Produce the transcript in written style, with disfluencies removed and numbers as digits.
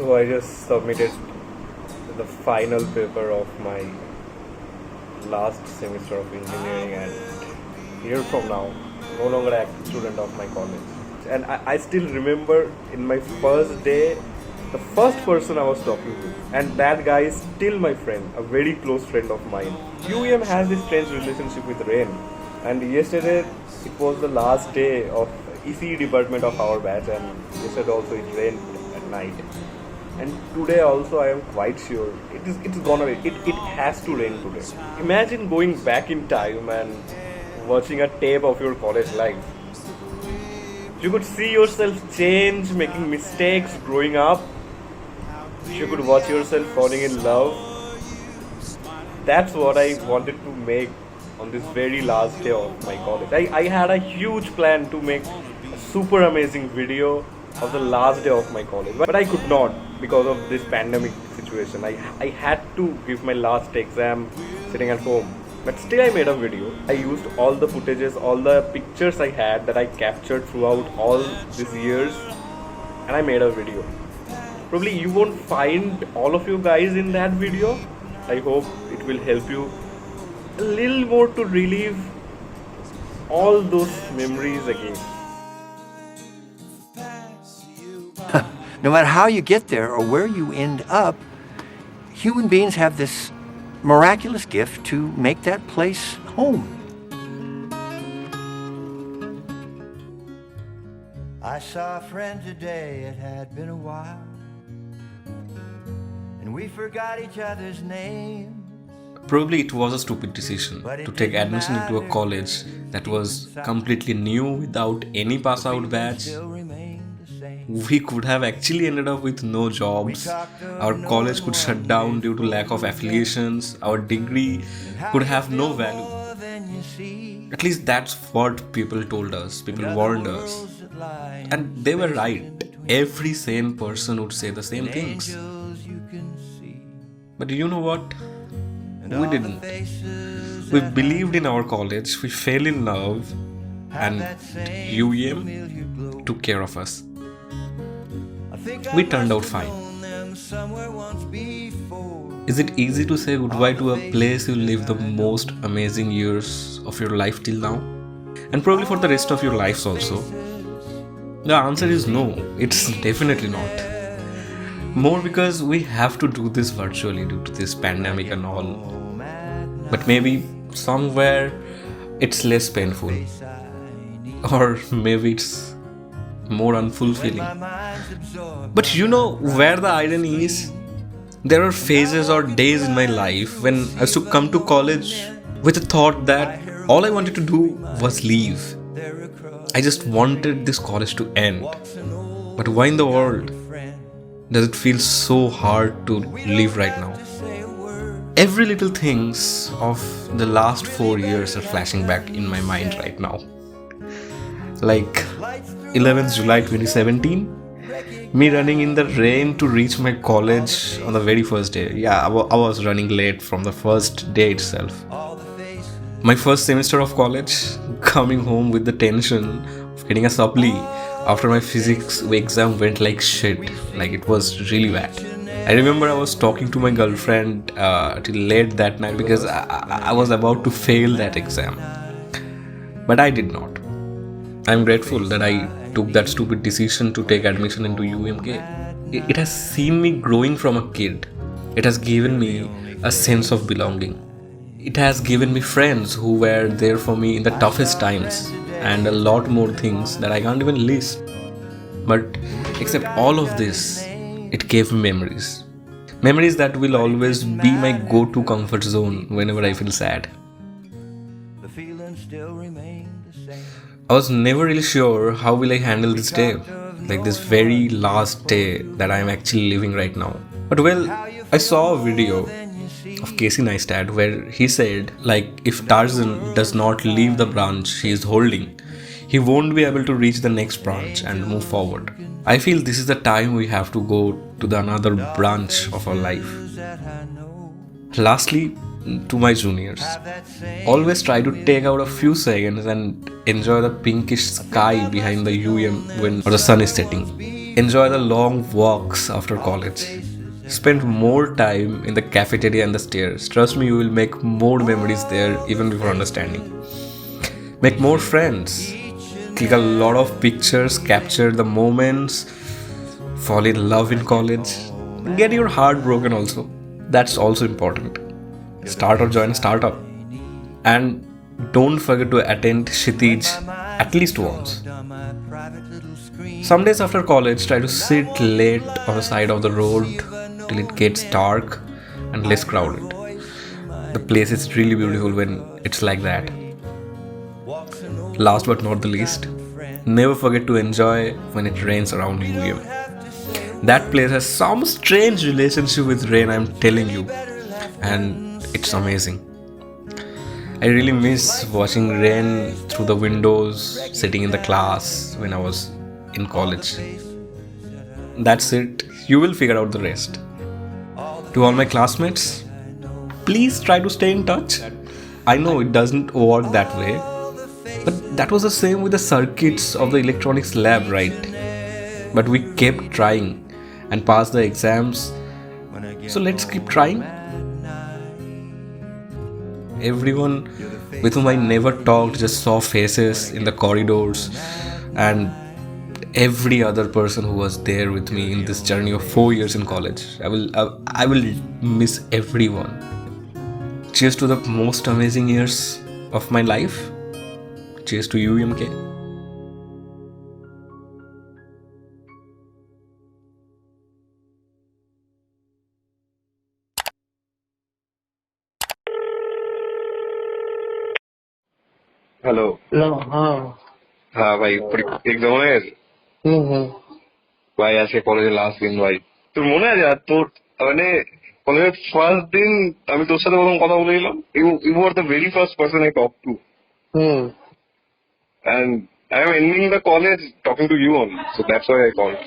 So I just submitted the final paper of my last semester of engineering, and year from now, no longer active student of my college. And I still remember in my first day, the first person I was talking to, and that guy is still my friend, a very close friend of mine. UEM has this strange relationship with rain, and yesterday it was the last day of ECE department of our batch, and yesterday also it rained at night. And today also I am quite sure it's gonna rain. It has to rain today. Imagine going back in time and watching a tape of your college life. You could see yourself change, making mistakes, growing up. You could watch yourself falling in love. That's what I wanted to make on this very last day of my college. I had a huge plan to make a super amazing video of the last day of my college, but I could not because of this pandemic situation. I had to give my last exam sitting at home, but still I made a video. I used all the footages, all the pictures I had that I captured throughout all these years, and I made a video. Probably you won't find all of you guys in that video. I hope it will help you a little more to relive all those memories again. No matter how you get there or where you end up, human beings have this miraculous gift to make that place home. I saw a friend today, it had been a while, and we forgot each other's names. Probably it was a stupid decision to take admission into a college that was completely new without any pass out batch. We could have actually ended up with no jobs. Our college could shut down due to lack of affiliations. Our degree could have no value. At least that's what people told us. People warned us. And they were right. Every sane person would say the same things. But you know what? We didn't. We believed in our college. We fell in love. And UEM took care of us. We turned out fine. Is it easy to say goodbye to a place you lived the most amazing years of your life till now? And probably for the rest of your lives also? The answer is no, it's definitely not. More because we have to do this virtually due to this pandemic and all. But maybe somewhere it's less painful. Or maybe it's more unfulfilling. But you know where the irony is? There are phases or days in my life when I used to come to college with the thought that all I wanted to do was leave. I just wanted this college to end. But why in the world does it feel so hard to live right now? Every little things of the last 4 years are flashing back in my mind right now. Like 11th July 2017, me running in the rain to reach my college on the very first day. Yeah, I was running late from the first day itself. My first semester of college, coming home with the tension of getting a supply after my physics exam went like shit. Like it was really bad. I remember I was talking to my girlfriend till late that night because I was about to fail that exam. But I did not. I'm grateful that I took that stupid decision to take admission into UMK. It has seen me growing from a kid. It has given me a sense of belonging. It has given me friends who were there for me in the toughest times and a lot more things that I can't even list. But except all of this, it gave me memories. Memories that will always be my go-to comfort zone whenever I feel sad. I was never really sure how will I handle this day, like this very last day that I am actually living right now. But well, I saw a video of Casey Neistat where he said, like, if Tarzan does not leave the branch he is holding, he won't be able to reach the next branch and move forward. I feel this is the time we have to go to the another branch of our life. Lastly, to my juniors, always try to take out a few seconds and enjoy the pinkish sky behind the UM when the sun is setting. enjoy the long walks after college, spend more time in the cafeteria and the stairs. Trust me, you will make more memories there even before understanding. Make more friends, click a lot of pictures, capture the moments, fall in love in college, get your heart broken also. That's also important. Start or join a startup. And don't forget to attend Kshitij at least once. Some days after college, try to sit late on the side of the road till it gets dark and less crowded. The place is really beautiful when it's like that. Last but not the least, never forget to enjoy when it rains around UVM. That place has some strange relationship with rain, I'm telling you, and it's amazing. I really miss watching rain through the windows, sitting in the class when I was in college. That's it. You will figure out the rest. To all my classmates, please try to stay in touch. I know it doesn't work that way, but that was the same with the circuits of the electronics lab, right? But we kept trying and passed the exams. So let's keep trying. Everyone with whom I never talked just saw faces in the corridors, and every other person who was there with me in this journey of 4 years in college. I will miss everyone. Cheers to the most amazing years of my life. Cheers to you, MK. Hello. लो हाँ हाँ भाई, एकदम ভাই আজকে কলেজে last দিন ভাই. তোর মনে আছে আর তোর মানে কলেজের ফার্স্ট দিন আমি তোর সাথে প্রথম কথা বলেছিলাম. You are the very first person I talk to, hmm and I am ending the college talking to you only, so that's why I called.